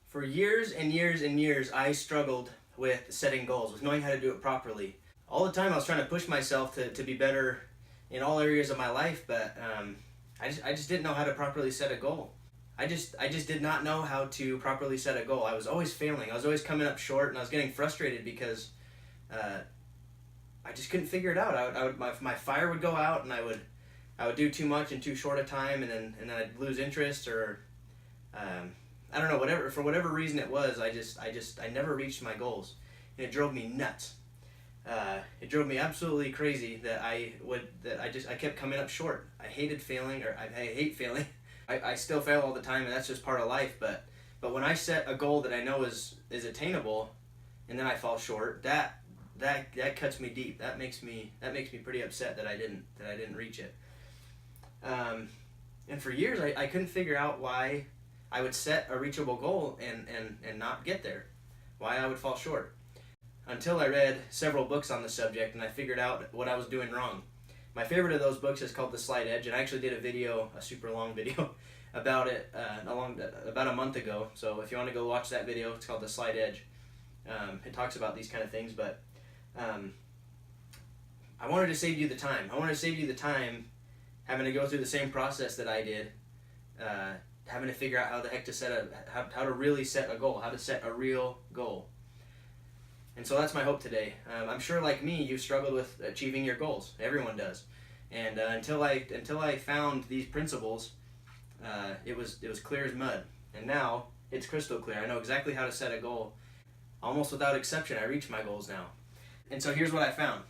For years and years and years, I struggled with setting goals, with knowing how to do it properly. All the time I was trying to push myself to be better in all areas of my life, but I just didn't know how to properly set a goal. I just did not know how to properly set a goal. I was always failing. I was always coming up short, and I was getting frustrated because I just couldn't figure it out. My fire would go out, and I would do too much in too short a time, and then I'd lose interest, or I don't know, for whatever reason it was. I never reached my goals, and it drove me nuts. It drove me absolutely crazy that I kept coming up short. I hated failing, or I hate failing. I still fail all the time, and that's just part of life. But when I set a goal that I know is attainable, and then I fall short, that cuts me deep. That makes me pretty upset that I didn't reach it. And for years I couldn't figure out why I would set a reachable goal and not get there, why I would fall short. Until I read several books on the subject, and I figured out what I was doing wrong. My favorite of those books is called The Slight Edge, and I actually did a super long video about it about a month ago. So if you want to go watch that video, it's called The Slight Edge. It talks about these kind of things, but I wanted to save you the time. I wanted to save you the time having to go through the same process that I did, having to figure out how the heck to how to really set a goal, how to set a real goal. And so that's my hope today. I'm sure, like me, you've struggled with achieving your goals. Everyone does. And until I found these principles, it was clear as mud. And now it's crystal clear. I know exactly how to set a goal. Almost without exception, I reach my goals now. And so here's what I found.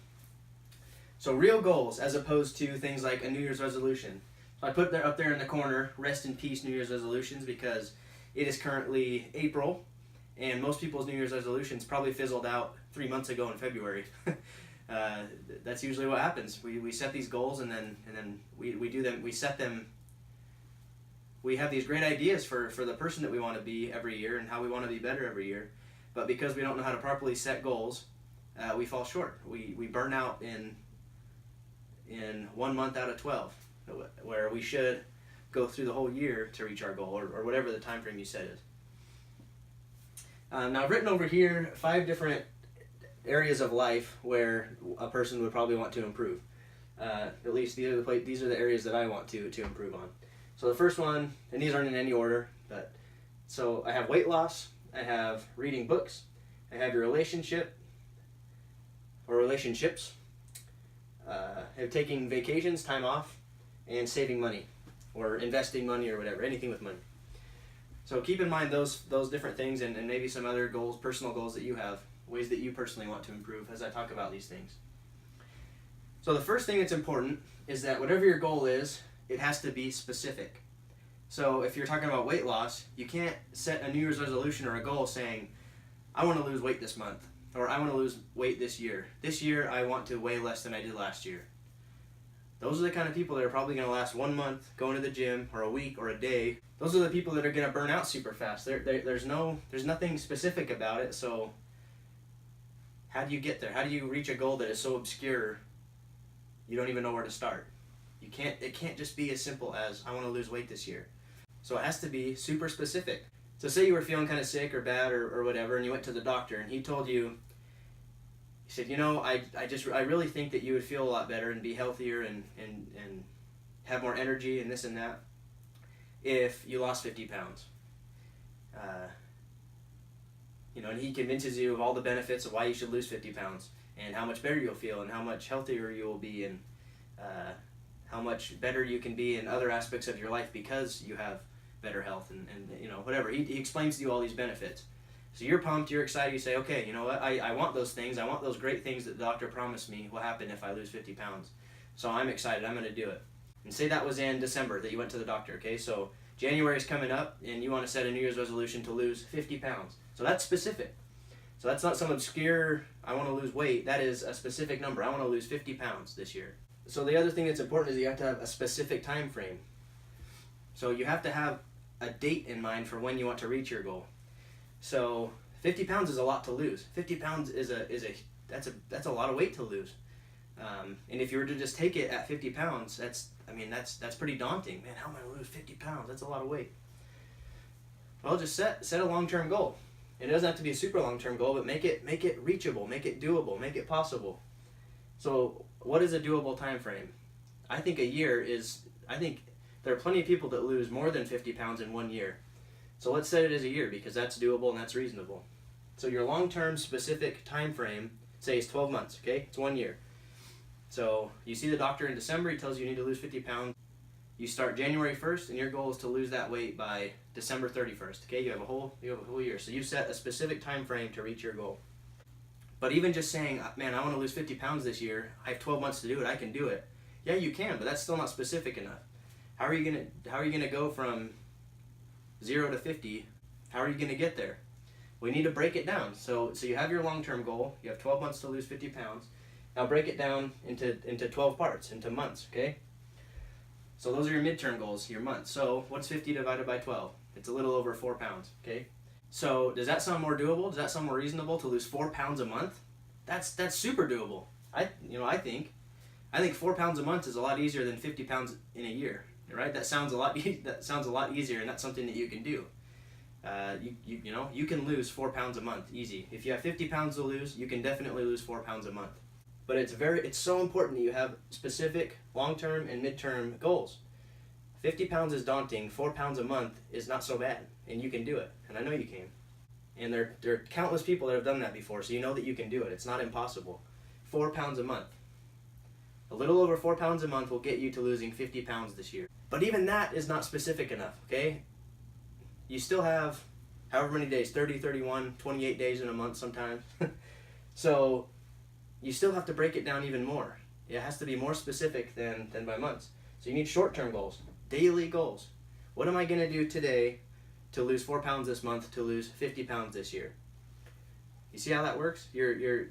So real goals, as opposed to things like a New Year's resolution. So I put up there in the corner, rest in peace New Year's resolutions, because it is currently April, and most people's New Year's resolutions probably fizzled out 3 months ago in February. That's usually what happens. We set these goals, and then we do them. We set them. We have these great ideas for the person that we want to be every year and how we want to be better every year. But because we don't know how to properly set goals, we fall short. We burn out in 1 month out of 12, where we should go through the whole year to reach our goal, or whatever the time frame you set is. Now I've written over here 5 different areas of life where a person would probably want to improve. At least these are the areas that I want to improve on. So the first one, and these aren't in any order, but so I have weight loss, I have reading books, I have your relationship or relationships, I have taking vacations, time off, and saving money or investing money or whatever, anything with money. So keep in mind those different things, and maybe some other goals, personal goals that you have, ways that you personally want to improve as I talk about these things. So the first thing that's important is that whatever your goal is, it has to be specific. So if you're talking about weight loss, you can't set a New Year's resolution or a goal saying, I want to lose weight this month, or I want to lose weight this year. This year I want to weigh less than I did last year. Those are the kind of people that are probably going to last 1 month going to the gym, or a week, or a day. Those are the people that are going to burn out super fast. There's nothing specific about it. So how do you get there? How do you reach a goal that is so obscure you don't even know where to start? It can't just be as simple as, I want to lose weight this year. So it has to be super specific. So say you were feeling kind of sick or bad or whatever, and you went to the doctor, and he told you, he said, I really think that you would feel a lot better and be healthier and have more energy and this and that if you lost 50 pounds. And he convinces you of all the benefits of why you should lose 50 pounds and how much better you'll feel and how much healthier you will be, and how much better you can be in other aspects of your life because you have better health and whatever. He explains to you all these benefits. So you're pumped, you're excited, you say, okay, you know what, I want those things, I want those great things that the doctor promised me will happen if I lose 50 pounds. So I'm excited, I'm going to do it. And say that was in December that you went to the doctor, okay? So January's coming up, and you want to set a New Year's resolution to lose 50 pounds. So that's specific. So that's not some obscure, I want to lose weight, that is a specific number. I want to lose 50 pounds this year. So the other thing that's important is you have to have a specific time frame. So you have to have a date in mind for when you want to reach your goal. So 50 pounds is a lot to lose. 50 pounds that's a lot of weight to lose. And if you were to just take it at 50 pounds, that's pretty daunting. Man, how am I going to lose 50 pounds? That's a lot of weight. Well, just set a long-term goal. It doesn't have to be a super long-term goal, but make it reachable, make it doable, make it possible. So what is a doable time frame? I think a year is, I think there are plenty of people that lose more than 50 pounds in 1 year. So let's set it as a year because that's doable and that's reasonable. So your long-term specific time frame, say, is 12 months, okay? It's 1 year. So you see the doctor in December, he tells you you need to lose 50 pounds. You start January 1st and your goal is to lose that weight by December 31st, okay? You have a whole year. So you set a specific time frame to reach your goal. But even just saying, man, I want to lose 50 pounds this year, I have 12 months to do it, I can do it. Yeah, you can, but that's still not specific enough. How are you gonna go from 0 to 50? How are you gonna get there? We need to break it down. So you have your long-term goal. You have 12 months to lose 50 pounds. Now break it down into 12 parts, into months, okay? So those are your midterm goals, your months. So what's 50 divided by 12? It's a little over 4 pounds, okay? So does that sound more doable? Does that sound more reasonable to lose 4 pounds a month? That's super doable. I think 4 pounds a month is a lot easier than 50 pounds in a year, right? That sounds a lot easier, and that's something that you can do. You can lose 4 pounds a month easy. If you have 50 pounds to lose, you can definitely lose 4 pounds a month. But it's so important that you have specific long-term and mid-term goals. 50 pounds is daunting. 4 pounds a month is not so bad, and you can do it. And I know you can. And there are countless people that have done that before, so you know that you can do it. It's not impossible. 4 pounds a month. A little over 4 pounds a month will get you to losing 50 pounds this year. But even that is not specific enough, okay? You still have however many days, 30, 31, 28 days in a month sometimes. So you still have to break it down even more. It has to be more specific than by months. So you need short-term goals, daily goals. What am I going to do today to lose 4 pounds this month, to lose 50 pounds this year? You see how that works? You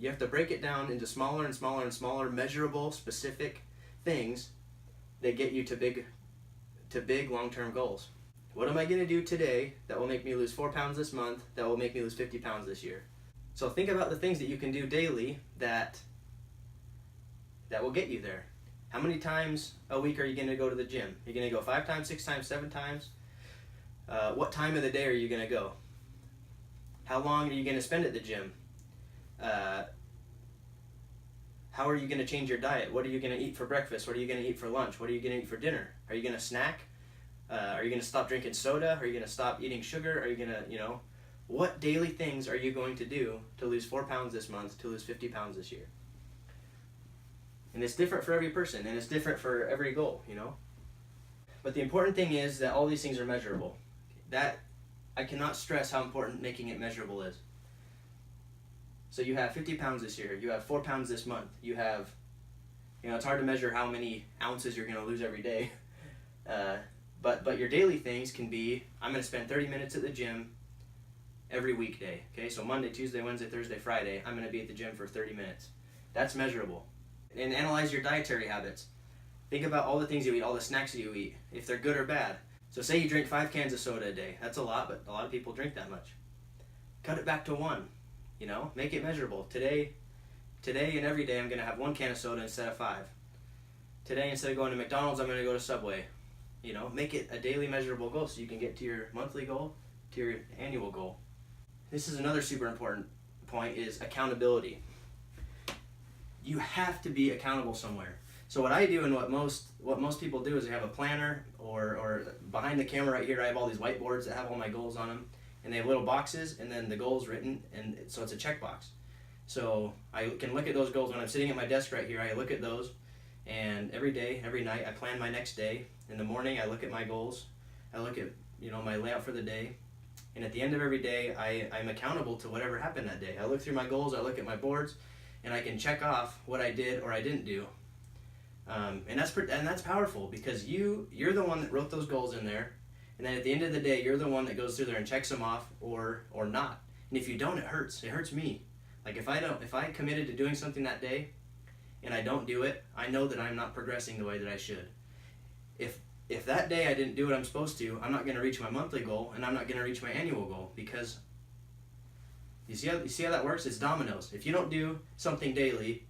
have to break it down into smaller and smaller and smaller, measurable, specific things that get you to big long-term goals. What am I going to do today that will make me lose 4 pounds this month, that will make me lose 50 pounds this year? So think about the things that you can do daily that will get you there. How many times a week are you going to go to the gym? Are you going to go 5 times, 6 times, 7 times? What time of the day are you going to go? How long are you going to spend at the gym? How are you going to change your diet? What are you going to eat for breakfast? What are you going to eat for lunch? What are you going to eat for dinner? Are you going to snack? Are you going to stop drinking soda? Are you going to stop eating sugar? Are you going to, what daily things are you going to do to lose 4 pounds this month, to lose 50 pounds this year? And it's different for every person, and it's different for every goal, But the important thing is that all these things are measurable. That, I cannot stress how important making it measurable is. So you have 50 pounds this year, you have 4 pounds this month, you have, it's hard to measure how many ounces you're going to lose every day. But your daily things can be, I'm going to spend 30 minutes at the gym every weekday. Okay, so Monday, Tuesday, Wednesday, Thursday, Friday, I'm going to be at the gym for 30 minutes. That's measurable. And analyze your dietary habits. Think about all the things you eat, all the snacks that you eat, if they're good or bad. So say you drink 5 cans of soda a day. That's a lot, but a lot of people drink that much. Cut it back to 1. Make it measurable. Today and every day I'm going to have 1 can of soda instead of 5. Today, instead of going to McDonald's, I'm going to go to Subway. Make it a daily measurable goal so you can get to your monthly goal, to your annual goal. This is another super important point, is accountability. You have to be accountable somewhere. So what I do, and what most people do, is they have a planner, or behind the camera right here I have all these whiteboards that have all my goals on them, and they have little boxes and then the goals written, and so it's a checkbox. So I can look at those goals when I'm sitting at my desk right here. I look at those, and every day, every night, I plan my next day. In the morning, I look at my goals. I look at my layout for the day, and at the end of every day, I'm accountable to whatever happened that day. I look through my goals. I look at my boards, and I can check off what I did or I didn't do. And that's powerful, because you're the one that wrote those goals in there, and then at the end of the day, you're the one that goes through there and checks them off or not. And if you don't, it hurts. It hurts me. Like if I committed to doing something that day, and I don't do it, I know that I'm not progressing the way that I should. If that day I didn't do what I'm supposed to, I'm not going to reach my monthly goal, and I'm not going to reach my annual goal, because you see how that works? It's dominoes. If you don't do something daily,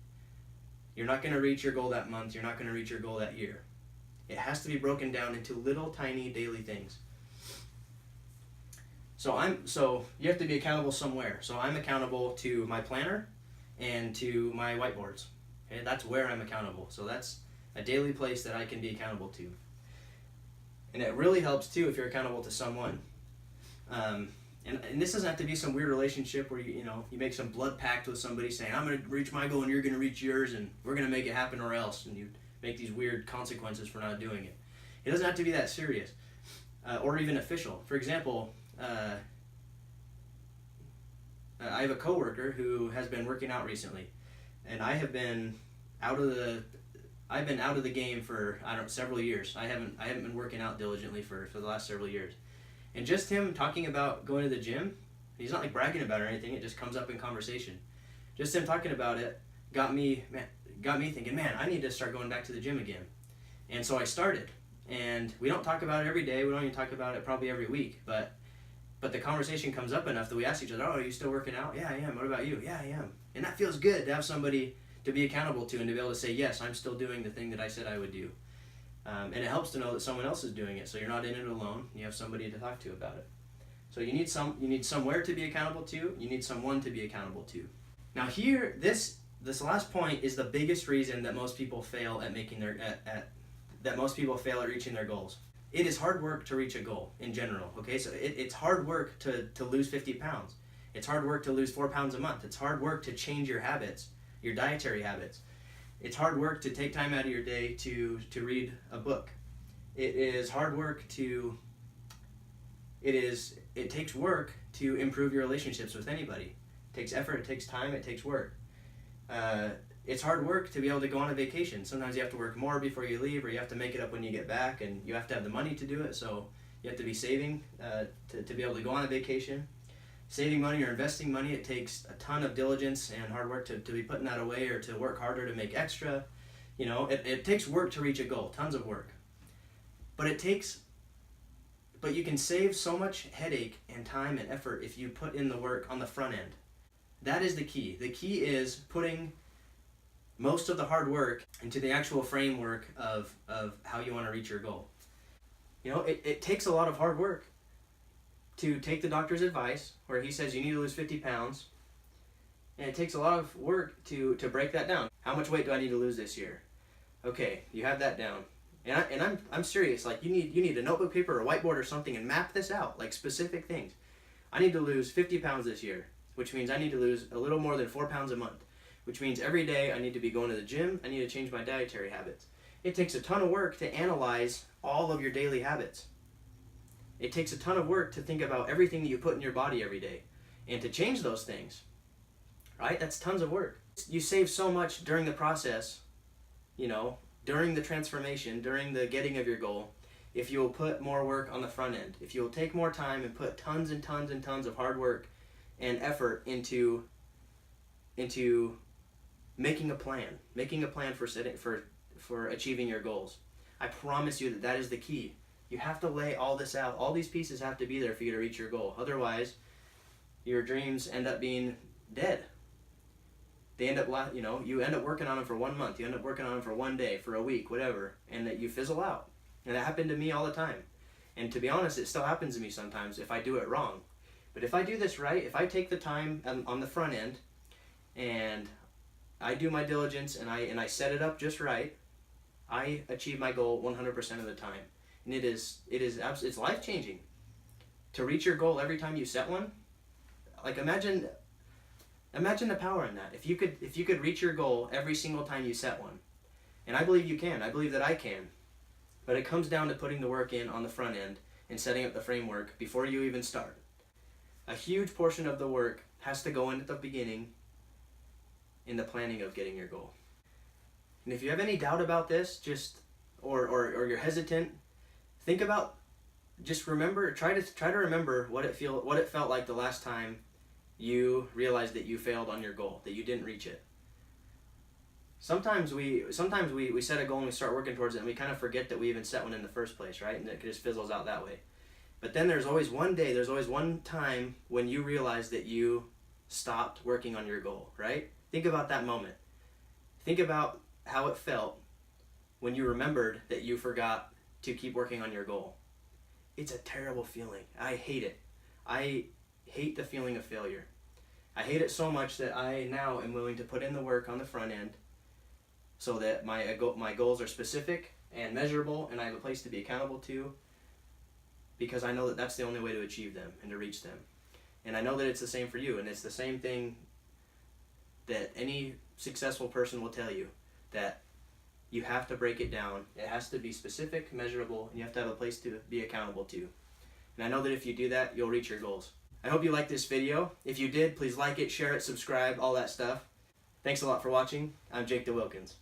you're not going to reach your goal that month. You're not going to reach your goal that year. It has to be broken down into little tiny daily things. So you have to be accountable somewhere. So I'm accountable to my planner and to my whiteboards. Okay, that's where I'm accountable. So that's a daily place that I can be accountable to. And it really helps too if you're accountable to someone. And this doesn't have to be some weird relationship where you make some blood pact with somebody saying, I'm going to reach my goal and you're going to reach yours and we're going to make it happen or else. And you make these weird consequences for not doing it. It doesn't have to be that serious or even official. For example, I have a coworker who has been working out recently, and I've been out of the game for several years. I haven't been working out diligently for the last several years. And just him talking about going to the gym, he's not like bragging about it or anything, it just comes up in conversation. Just him talking about it got me thinking, man, I need to start going back to the gym again. And so I started. And we don't talk about it every day, we don't even talk about it probably every week, but the conversation comes up enough that we ask each other, oh, are you still working out? Yeah, I am. What about you? Yeah, I am. And that feels good to have somebody to be accountable to and to be able to say, yes, I'm still doing the thing that I said I would do. And it helps to know that someone else is doing it, so you're not in it alone. You have somebody to talk to about it. So you need somewhere to be accountable to. You need someone to be accountable to. Now here, this last point is the biggest reason that most people fail at reaching their goals. It is hard work to reach a goal in general. Okay, so it's hard work to lose 50 pounds. It's hard work to lose 4 pounds a month. It's hard work to change your habits, your dietary habits. It's hard work to take time out of your day to read a book. It is hard work it takes work to improve your relationships with anybody. It takes effort, it takes time, it takes work. It's hard work to be able to go on a vacation. Sometimes you have to work more before you leave, or you have to make it up when you get back, and you have to have the money to do it, so you have to be saving to be able to go on a vacation. Saving money or investing money, it takes a ton of diligence and hard work to be putting that away or to work harder to make extra. It takes work to reach a goal, tons of work. But you can save so much headache and time and effort if you put in the work on the front end. That is the key. The key is putting most of the hard work into the actual framework of how you want to reach your goal. It takes a lot of hard work to take the doctor's advice where he says you need to lose 50 pounds. And it takes a lot of work to break that down. How much weight do I need to lose this year? Okay, you have that down. And I'm serious, like you need a notebook, paper, or a whiteboard or something and map this out, like specific things. I need to lose 50 pounds this year, which means I need to lose a little more than 4 pounds a month, which means every day I need to be going to the gym, I need to change my dietary habits. It takes a ton of work to analyze all of your daily habits. It takes a ton of work to think about everything that you put in your body every day and to change those things, right? That's tons of work. You save so much during the process, during the transformation, during the getting of your goal, if you will put more work on the front end. If you will take more time and put tons and tons and tons of hard work and effort into making a plan for achieving your goals. I promise you that is the key. You have to lay all this out. All these pieces have to be there for you to reach your goal. Otherwise, your dreams end up being dead. They end up, you end up working on them for 1 month. You end up working on them for 1 day, for a week, whatever, and that you fizzle out. And that happened to me all the time. And to be honest, it still happens to me sometimes if I do it wrong. But if I do this right, if I take the time on the front end, and I do my diligence, and I set it up just right, I achieve my goal 100% of the time. And it's life-changing to reach your goal every time you set one. Like imagine the power in that. If you could reach your goal every single time you set one. And I believe you can. I believe that I can. But it comes down to putting the work in on the front end and setting up the framework before you even start. A huge portion of the work has to go in at the beginning in the planning of getting your goal. And if you have any doubt about this, or you're hesitant, think about, try to remember what it felt like the last time you realized that you failed on your goal, that you didn't reach it. Sometimes we set a goal and we start working towards it and we kind of forget that we even set one in the first place, right? And it just fizzles out that way. But then there's always one time when you realize that you stopped working on your goal, right? Think about that moment. Think about how it felt when you remembered that you forgot to keep working on your goal. It's a terrible feeling. I hate it. I hate the feeling of failure. I hate it so much that I now am willing to put in the work on the front end so that my goals are specific and measurable, and I have a place to be accountable to, because I know that that's the only way to achieve them and to reach them. And I know that it's the same for you, and it's the same thing that any successful person will tell you, that you have to break it down. It has to be specific, measurable, and you have to have a place to be accountable to. And I know that if you do that, you'll reach your goals. I hope you liked this video. If you did, please like it, share it, subscribe, all that stuff. Thanks a lot for watching. I'm Jake DeWilkins.